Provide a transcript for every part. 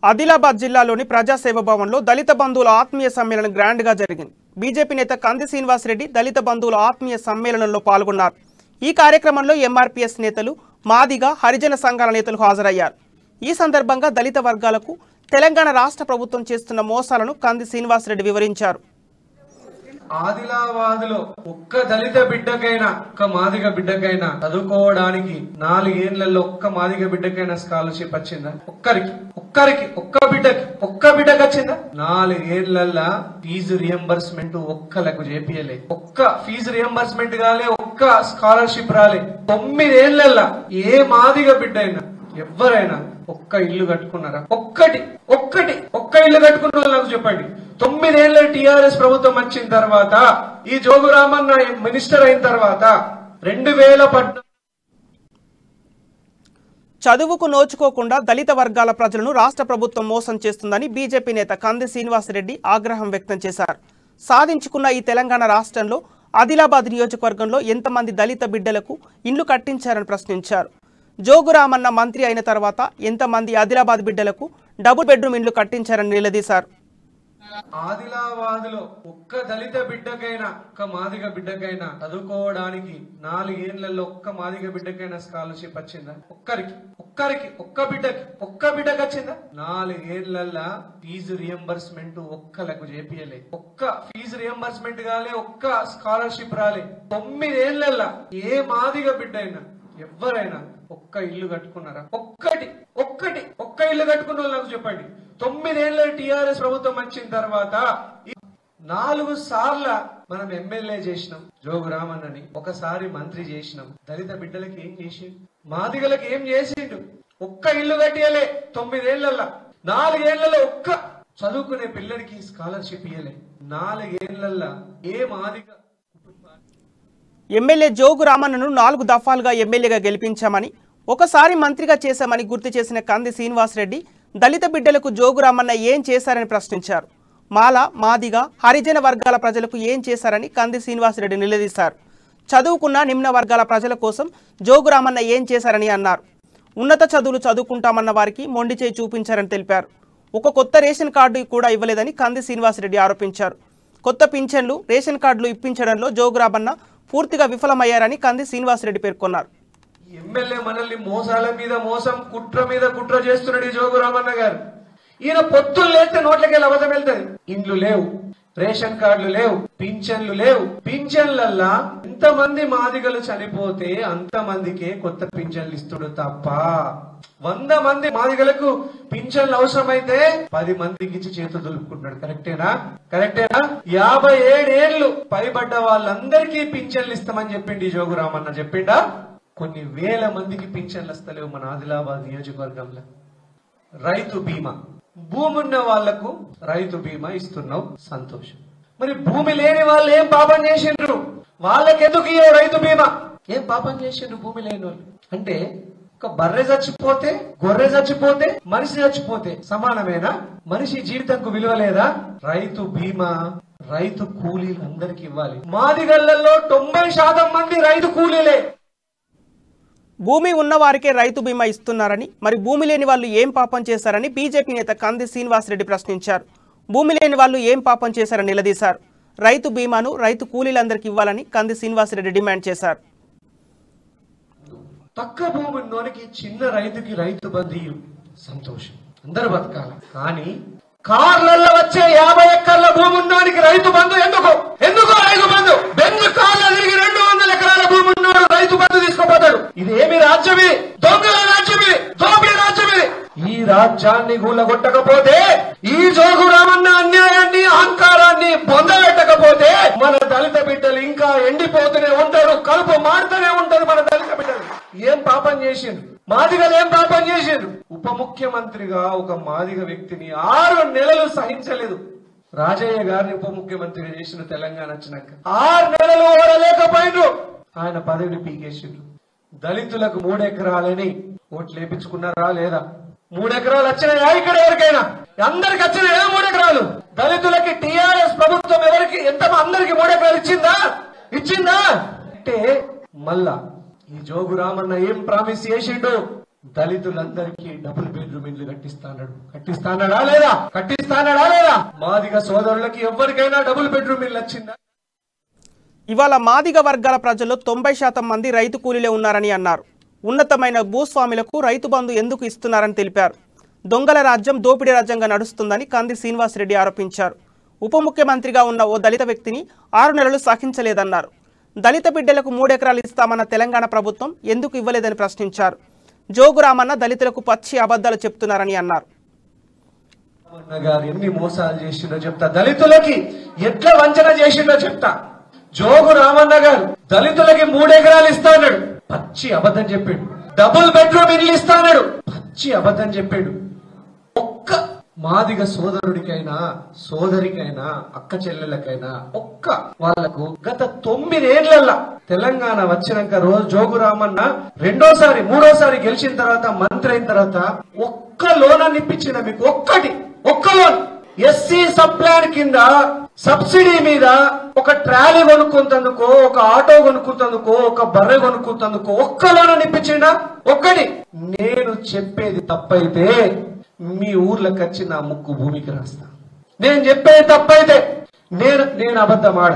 ఆదిలాబాద్ జిల్లాలోని ప్రజాసేవ భవన్లో దళిత బంధువుల ఆత్మీయ సమ్మేళనం గ్రాండ్ గా జరిగింది. బీజేపీ నేత కంది శ్రీనివాస్ రెడ్డి దళిత బంధువుల ఆత్మీయ సమ్మేళనంలో పాల్గొన్నారు. ఈ కార్యక్రమంలో ఎంఆర్పీఎస్ నేతలు, మాదిగ, హరిజన సంఘాల నేతలు హాజరయ్యారు. ఈ సందర్భంగా దళిత వర్గాలకు తెలంగాణ రాష్ట్ర ప్రభుత్వం చేస్తున్న మోసాలను కంది శ్రీనివాస్ రెడ్డి వివరించారు. ఆదిలాబాద్ లో ఒక్క దళిత బిడ్డకైనా, ఒక్క మాదిగ బిడ్డకైనా చదువుకోవడానికి 4 ఏళ్లలో ఒక్క మాదిగ బిడ్డకైనా స్కాలర్షిప్ వచ్చిందా? ఒక్క బిడ్డకి వచ్చిందా? 4 ఏళ్లలో ఫీజు రియంబర్స్మెంట్ ఒక్కలకు చేపియలే. ఒక్క ఫీజు రియంబర్స్మెంట్ కాలే, ఒక్క స్కాలర్షిప్ రాలే. 9 ఏళ్లలో ఏ మాదిగ బిడ్డ అయినా, ఎవరైనా ఒక్క ఇల్లు కట్టుకున్నారా? ఒక్క ఇల్లు కట్టుకున్న వాళ్ళు నాకు చెప్పండి. 9 ఏళ్ల టిఆర్ఎస్ ప్రభుత్వం వచ్చిన తర్వాత, ఈ జోగు రామన్న మినిస్టర్ అయిన తర్వాత 2014 చదువుకు నోచుకోకుండా దళిత వర్గాల ప్రజలను రాష్ట్ర ప్రభుత్వం మోసం చేస్తుందని బీజేపీ నేత కంది శ్రీనివాస్ రెడ్డి ఆగ్రహం వ్యక్తం చేశారు. సాధించుకున్న ఈ తెలంగాణ రాష్ట్రంలో ఆదిలాబాద్ నియోజకవర్గంలో ఎంతమంది దళిత బిడ్డలకు ఇండ్లు కట్టించారని ప్రశ్నించారు. జోగు రామన్న మంత్రి అయిన తర్వాత ఎంతమంది ఆదిలాబాద్ బిడ్డలకు డబుల్ బెడ్రూమ్ ఇండ్లు కట్టించారని నిలదీశారు. ఆదిలాబాద్ లో ఒక్క దళిత బిడ్డకైనా, ఒక్క మాదిగ బిడ్డకైనా చదువుకోవడానికి 4 ఏళ్లలో ఒక్క మాదిగ బిడ్డకైనా స్కాలర్షిప్ వచ్చిందా? ఒక్క బిడ్డకి వచ్చిందా? 4 ఏళ్లలో ఫీజు రియంబర్స్మెంట్ ఒక్కలకు చేపియలే. ఒక్క ఫీజు రియంబర్స్మెంట్ కాలే, ఒక్క స్కాలర్షిప్ రాలే. 9 ఏళ్లలో ఏ మాదిగ బిడ్డ అయినా, ఎవరైనా ఒక్క ఇల్లు కట్టుకున్నారా? ఒక్క ఇల్లు కట్టుకున్న వాళ్ళు నాకు చెప్పండి. 9 ఏళ్ల టిఆర్ఎస్ ప్రభుత్వం వచ్చిన తర్వాత 4 సార్ల మనం ఎమ్మెల్యే చేసినాం జోగు రామన్నని, ఒకసారి మంత్రి చేసినాం. దళిత బిడ్డలకి ఏం చేసిండు? మాదిగలకి ఏం చేసిండు? ఒక్క ఇల్లు కట్టియలే. 9 ఏళ్లలో 4 ఏళ్లలో ఒక్క చదువుకునే పిల్లడికి స్కాలర్షిప్ ఇయ్యలే. 4 ఏళ్లలో ఏ మాదిగ ఎమ్మెల్యే జోగు రామన్నను 4 దఫాలుగా ఎమ్మెల్యేగా గెలిపించామని, ఒకసారి మంత్రిగా చేశామని గుర్తు చేసిన కంది శ్రీనివాస్ రెడ్డి దళిత బిడ్డలకు జోగు రామన్న ఏం చేశారని ప్రశ్నించారు. మాల, మాదిగ, హరిజన వర్గాల ప్రజలకు ఏం చేశారని కంది శ్రీనివాస్ రెడ్డి నిలదీశారు. చదువుకున్న నిమ్న వర్గాల ప్రజల కోసం జోగు రామన్న ఏం చేశారని అన్నారు. ఉన్నత చదువులు చదువుకుంటామన్న వారికి మొండి చేయి చూపించారని తెలిపారు. ఒక కొత్త రేషన్ కార్డు కూడా ఇవ్వలేదని కంది శ్రీనివాస్ రెడ్డి ఆరోపించారు. కొత్త పింఛన్లు, రేషన్ కార్డులు ఇప్పించడంలో జోగు రామన్న పూర్తిగా విఫలమయ్యారని కంది శ్రీనివాస్ రెడ్డి పేర్కొన్నారు. ఎమ్మెల్యే మనల్ని మోసాల మీద మోసం, కుట్ర మీద కుట్ర చేస్తున్నాడు ఈ జోగు రామన్న గారు. ఈయన పొత్తులు లేస్తే నోట్లకెళ్ళి అబద్ధం వెళ్తుంది. ఇండ్లు లేవు, రేషన్ కార్డులు లేవు, పింఛన్లు లేవు. పింఛన్లల్లా ఎంతమంది మాదిగలు చనిపోతే అంతమందికే కొత్త పింఛన్లు ఇస్తుడు తప్ప 100 మంది మాదిగలకు పింఛన్లు అవసరమైతే 10 మందికి ఇచ్చి చేతులు దులుపుకుంటున్నాడు. కరెక్టేనా? 57 ఏళ్లు పైబడ్డ వాళ్ళందరికీ పింఛన్లు ఇస్తామని చెప్పిండి జోగు రామన్న. చెప్పిండా? కొన్ని వేల మందికి పింఛన్లు వస్తలేవు మన ఆదిలాబాద్ నియోజకవర్గంలో. రైతు బీమా, భూమి ఉన్న వాళ్లకు రైతు బీమా ఇస్తున్నావు, సంతోషం. మరి భూమి లేని వాళ్ళు ఏం పాపం చేసిండ్రు? వాళ్ళకెందుకు ఇయ్యో రైతు బీమా? ఏం పాపం చేసిండ్రు భూమి లేని వాళ్ళు? అంటే ఒక బర్రె చచ్చిపోతే, గొర్రె చచ్చిపోతే, మనిషి చచ్చిపోతే సమానమేనా? మనిషి జీవితంకు విలువ లేదా? రైతు బీమా రైతు కూలీలు అందరికి ఇవ్వాలి. మాదిగళ్లలో 90% మంది రైతు కూలీలే. భూమి ఉన్న వారికే రైతు బీమా ఇస్తున్నారని, మరి భూమి లేని వాళ్ళు ఏం పాపం చేశారని బీజేపీ నేత కంది శ్రీనివాస్ రెడ్డి ప్రశ్నించారు. భూమి లేని వాళ్ళు ఏం పాపం చేశారని నిలదీశారు. రైతు బీమాను రైతు కూలీలందరికీ ఇవ్వాలని కంది శ్రీనివాస్ రెడ్డి డిమాండ్ చేశారు. పక్క భూమి ఉన్నోనికి, చిన్న రైతుకి రైతు బంధు, సంతోషం, అందరు బతకాల. కానీ కార్లలో వచ్చే 50 ఎకరాల భూమి ఉన్నోనికి రైతు బంధు ఎందుకు? రైతు బంధు? బెందు కార్ల తిరిగి 200 ఎకరాల భూమి ఉన్నాడు రైతు బంధు తీసుకోపోతాడు. ఇది ఏమి రాజ్యమే? దొంగల రాజ్యమే, దోపిడీ రాజ్యమే. ఈ రాజ్యాన్ని గూలగొట్టకపోతే, ఈ జోగు రామన్న అన్యాయాన్ని, అహంకారాన్ని పొందబెట్టకపోతే మన దళిత బిడ్డలు ఇంకా ఎండిపోతూనే ఉంటారు, కలుపు మారుతూనే ఉంటారు. మన దళిత బిడ్డలు ఏం పాపం చేసిండ్రు? మాదిగలు ఏం పాపం చేసిండ్రు? ఉప ముఖ్యమంత్రిగా ఒక మాదిగ వ్యక్తిని 6 నెలలు సహించలేదు. రాజయ్య గారిని ఉప ముఖ్యమంత్రిగా చేసిన తెలంగాణ వచ్చినాక 6 నెలలు ఓడలేకపోయిండ్రు. ఆయన పదవిని పీకేసిండ్రు. దళితులకు 3 ఎకరాలని ఓట్లు వేయించుకున్నారా లేదా? 3 ఎకరాలు వచ్చినాయా ఇక్కడ ఎవరికైనా? అందరికి వచ్చినాయా 3 ఎకరాలు? దళితులకి టిఆర్ఎస్ ప్రభుత్వం ఎవరికి అందరికి 3 ఎకరాలు ఇచ్చిందా? అంటే మళ్ళా ఈ జోగు రామన్న ఏం ప్రామిస్ చేసిండు? దళితులందరికీ డబుల్ బెడ్రూమ్ ఇల్లు కట్టిస్తానడా లేదా? మాదిగ సోదరులకి ఎవరికైనా డబుల్ బెడ్రూమ్ ఇల్లు వచ్చిందా? ఇవాళ మాదిగ వర్గాల ప్రజల్లో 90% మంది రైతు కూలీలే ఉన్నారని అన్నారు. ఉన్నతమైన భూస్వాములకు రైతు బంధు ఎందుకు ఇస్తున్నారని తెలిపారు. దొంగల రాజ్యం దోపిడీ రాజ్యంగా నడుస్తుందని కంది శ్రీనివాసరెడ్డి ఆరోపించారు. ఉప ముఖ్యమంత్రిగా ఉన్న ఓ దళిత వ్యక్తిని 6 నెలలు సహించలేదన్నారు. దళిత బిడ్డలకు 3 ఎకరాలు ఇస్తామన్న తెలంగాణ ప్రభుత్వం ఎందుకు ఇవ్వలేదని ప్రశ్నించారు. జోగు రామన్న దళితులకు పచ్చి అబద్ధాలు చెప్తున్నారని అన్నారు. ఎన్ని మోసాలు చేసిండో చెప్తా, దళితులకి ఎట్లా వంచన చేసిండో చెప్తా. జోగు రామన్న గారు దళితులకి 3 ఎకరాలు ఇస్తాడు, పచ్చి అబద్ధం చెప్పాడు. డబుల్ బెడ్రూమ్ ఇల్లు ఇస్తాడు, పచ్చి అబద్ధం చెప్పాడు. ఒక్క మాదిగ సోదరుడికైనా సోదరికైనా అక్క చెల్లెలకైనా ఒక్క వాళ్లకు గత 9 ఏళ్లలో తెలంగాణ వచ్చినాక రోజు జోగు రామన్న రెండోసారి మూడోసారి గెలిచిన తర్వాత మంత్రి అయిన తర్వాత ఒక్క లోన్ అని ఇప్పించిన మీకు ఒక్క లోన్ ఎస్సీ సబ్ ప్లాన్ కింద సబ్సిడీ మీద ఒక ట్రాలీ కొనుక్కుంటందుకో ఒక ఆటో కొనుక్కుంటందుకో ఒక బర్రె కొనుక్కుంటందుకో ఒక్క లోన్ అని ఇప్పించిండా? ఒక్కటి. నేను చెప్పేది తప్పైతే మీ ఊర్లోకి వచ్చి నా ముక్కు భూమికి రాస్తా. నేను చెప్పేది తప్పైతే నేను అబద్ధం ఆడ.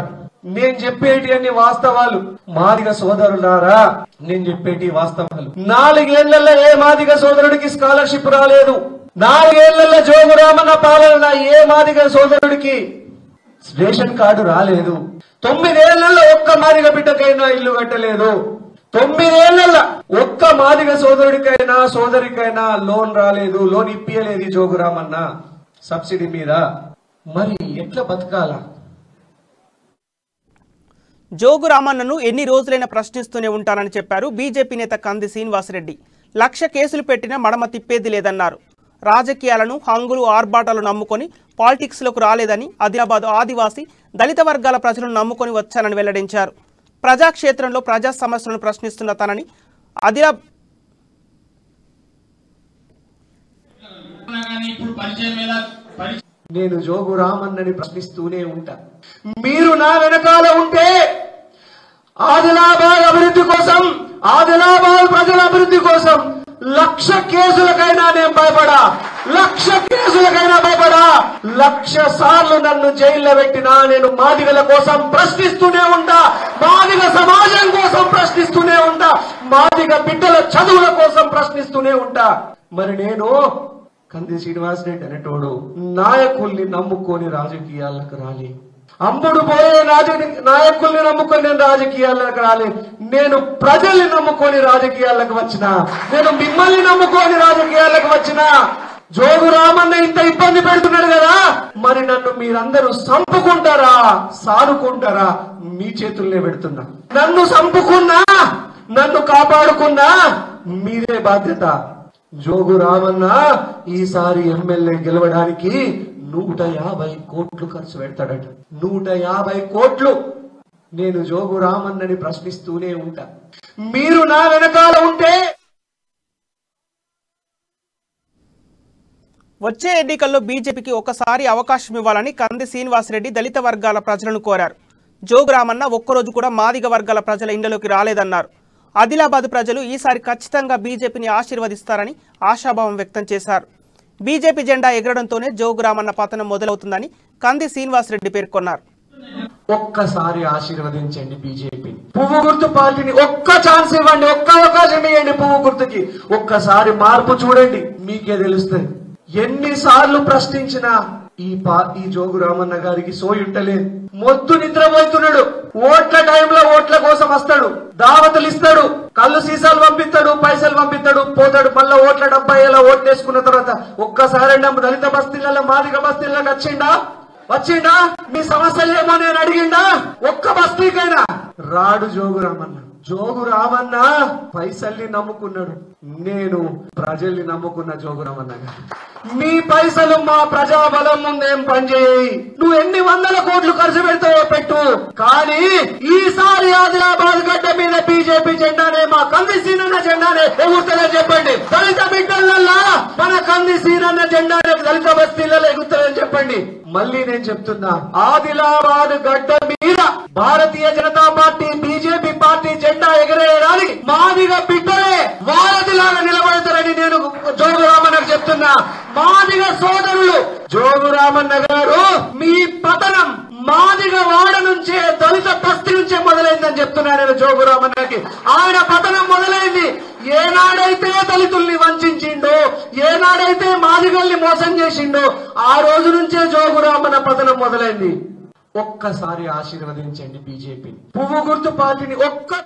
నేను చెప్పేటి అన్ని వాస్తవాలు. మాదిగ సోదరులారా, నేను చెప్పేటి వాస్తవాలు. 4 ఏళ్లలో ఏ మాదిగ సోదరుడికి స్కాలర్షిప్ రాలేదు. 4 ఏళ్లలో జోగు రామన్న పాలన ఏ మాదిగ సోదరుడికి రేషన్ కార్డు రాలేదు. 9 ఏళ్లలో ఒక్క మాదిగ బిడ్డకైనా ఇల్లు కట్టలేదు. 9 ఏళ్లలో ఒక్క మాదిగ సోదరుడికైనా సోదరికైనా లోన్ రాలేదు, లోన్ ఇప్పియలేదు జోగు రామన్న సబ్సిడీ మీద. మరి ఎట్లా బతకాలా? జోగు రామన్నను ఎన్ని రోజులైనా ప్రశ్నిస్తూనే ఉంటానని చెప్పారు బీజేపీ నేత కంది శ్రీనివాసరెడ్డి. 1,00,000 కేసులు పెట్టినా మడమ తిప్పేది లేదన్నారు. రాజకీయాలను హంగులు ఆర్భాటాలు నమ్ముకొని పాలిటిక్స్లోకి రాలేదని, ఆదిలాబాద్ ఆదివాసీ దళిత వర్గాల ప్రజలను నమ్ముకొని వచ్చానని వెల్లడించారు. ప్రజాక్షేత్రంలో ప్రజా సమస్యలను ప్రశ్నిస్తున్న తనని నేను జోగు రామన్నని ప్రశ్నిస్తూనే ఉంటా. మీరు నా వెనకాల ఉంటే ఆదిలాబాద్ అభివృద్ధి కోసం, ఆదిలాబాద్ ప్రజల అభివృద్ధి కోసం 1,00,000 కేసులకైనా నేను భయపడా. 1,00,000 కేసులకైనా భయపడా. 1,00,000 సార్లు నన్ను జైల్లో పెట్టినా నేను మాదిగల కోసం ప్రశ్నిస్తూనే ఉంటా. మాదిగ సమాజం కోసం ప్రశ్నిస్తూనే ఉంటా. మాదిగ బిడ్డల చదువుల కోసం ప్రశ్నిస్తూనే ఉంటా. మరి నేను కంది శ్రీనివాసరెడ్డి అనేటోడు నాయకుల్ని నమ్ముకొని రాజకీయాలకు రాలి, అమ్ముడు పోయే నాయకుల్ని నమ్ముకొని నేను రాజకీయాలకు రాలి. నేను ప్రజల్ని నమ్ముకొని రాజకీయాలకు వచ్చిన, నేను మిమ్మల్ని నమ్ముకొని రాజకీయాలకు వచ్చిన. జోగు రామన్న ఇంత ఇబ్బంది పెడుతున్నాడు కదా, మరి నన్ను మీరందరూ సంపుకుంటారా సారుకుంటారా? మీ చేతుల్నే పెడుతున్నా. నన్ను సంపుకున్నా, నన్ను కాపాడుకున్నా మీదే బాధ్యత. జోగు రామన్న ఈసారి ఎమ్మెల్యే గెలవడానికి 150 కోట్లు ఖర్చు పెడతాడట. 150 కోట్లు. నేను జోగు రామన్నని ప్రశ్నిస్తూనే ఉంటా. మీరు నా వెనకాల ఉంటే వచ్చే ఎన్నికల్లో బీజేపీకి ఒకసారి అవకాశం ఇవ్వాలని కంది శ్రీనివాసరెడ్డి దళిత వర్గాల ప్రజలను కోరారు. జోగు రామన్న ఒక్కరోజు కూడా మాదిగ వర్గాల ప్రజల ఇండ్లలోకి రాలేదన్నారు. ఆదిలాబాద్ ప్రజలు ఈసారి ఖచ్చితంగా బీజేపీని ఆశీర్వదిస్తారని ఆశాభావం వ్యక్తం చేశారు. బీజేపీ జెండా ఎగరడంతోనే జోగు రామన్న పతనం మొదలవుతుందని కంది శ్రీనివాసరెడ్డి పేర్కొన్నారు. ఒక్కసారి ఆశీర్వదించండి బీజేపీ. పువ్వు గుర్తు పార్టీని ఒక్క ఛాన్స్ ఇవ్వండి, ఒక్క అవకాశం ఇవ్వండి పువ్వు గుర్తుకి. ఒక్కసారి మార్పు చూడండి, మీకే తెలుస్తుంది. ఎన్నిసార్లు ప్రశ్నించినా ఈ జోగు రామన్న గారికి సోయుంటలేదు. మొద్దు నిద్రపోతున్నాడు. ఓట్ల టైంలో ఓట్ల కోసం వస్తాడు, దావతులు ఇస్తాడు, కళ్ళు సీసాలు పంపిస్తాడు, పైసలు పంపిస్తాడు, పోతాడు. మళ్ళా ఓట్ల డబ్బా ఎలా ఓట్లేసుకున్న తర్వాత ఒక్కసారి దళిత బస్తీలలో మాదిగ బస్తీలకు వచ్చిండా? మీ సమస్యలు ఏమో నేను అడిగిండా? ఒక్క బస్తీకైనా రాడు జోగు రామన్న. జోగు రామన్న పైసల్ని నమ్ముకున్నాడు. నేను ప్రజల్ని నమ్ముకున్న జోగు రామన్న. మీ పైసలు మా ప్రజాబలం ముందేం పనిచేయి. నువ్వు ఎన్ని 100 కోట్లు ఖర్చు పెడతావో పెట్టు, కానీ ఈసారి ఆదిలాబాద్ గడ్డ మీద బీజేపీ జెండానే, మా కంది సీనన్న జెండానే ఎగురుతుందని చెప్పండి. దళిత బిడ్డలల్లా మన కంది సీనన్న జెండానే దళిత బస్తీలలో ఎగురుతుందని చెప్పండి. మళ్ళీ నేను చెప్తున్నా, ఆదిలాబాద్ గడ్డ మీద Bharatiya Janata party BJP party జెండా ఎగరేయడానికి మాదిగ బిడ్డలే వారధిలాగా నిలబడతారని మాదిగ సోదరులు జోగురామన్న గారు మీ పతనం మాదిగ వాడ నుంచే దళిత బస్తీ నుంచే మొదలైందని చెప్తున్నాడు జోగురామన్నకి. ఆయన పతనం మొదలైంది ఏనాడైతే దళితుల్ని వంచిండో, ఏనాడైతే మాదిగల్ని మోసం చేసిండో ఆ రోజు నుంచే జోగురామన్న పతనం మొదలైంది. ఒక్కసారి ఆశీర్వదించండి బీజేపీ పువ్వు గుర్తు పార్టీని. ఒక్క